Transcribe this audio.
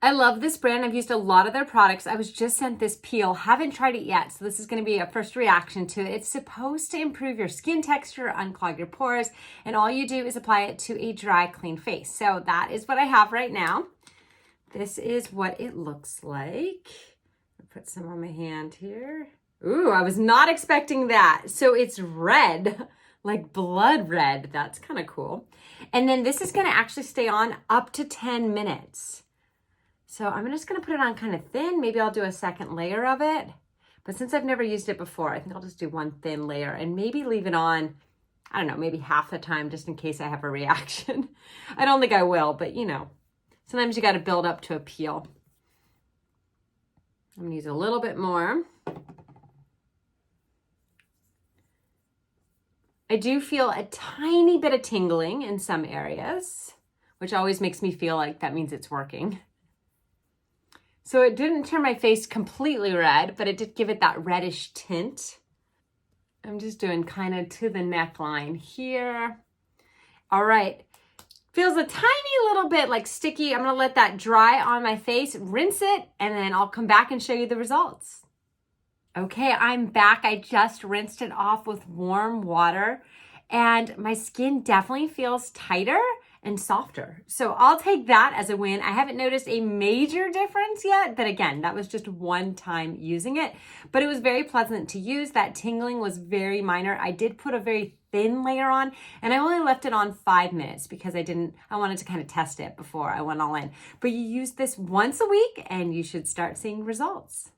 I love this brand. I've used a lot of their products. I was just sent this peel. Haven't tried it yet, so this is going to be a first reaction to it. It's supposed to improve your skin texture, unclog your pores, and all you do is apply it to a dry, clean face. So that is what I have right now. This is what it looks like. I'll put some on my hand here. Ooh, I was not expecting that. So it's red, like blood red. That's kind of cool. And then this is going to actually stay on up to 10 minutes. So I'm just going to put it on kind of thin. Maybe I'll do a second layer of it. But since I've never used it before, I think I'll just do one thin layer and maybe leave it on, I don't know, maybe half the time just in case I have a reaction. I don't think I will, but you know, sometimes you got to build up to a peel. I'm going to use a little bit more. I do feel a tiny bit of tingling in some areas, which always makes me feel like that means it's working. So it didn't turn my face completely red, but it did give it that reddish tint. I'm just doing kind of to the neckline here. All right. Feels a tiny little bit like sticky. I'm going to let that dry on my face, rinse it, and then I'll come back and show you the results. Okay, I'm back. I just rinsed it off with warm water, and my skin definitely feels tighter and softer. So I'll take that as a win. I haven't noticed a major difference yet, but again, that was just one time using it, but it was very pleasant to use. That tingling was very minor. I did put a very thin layer on, and I only left it on 5 minutes because I wanted to kind of test it before I went all in. But you use this once a week and you should start seeing results.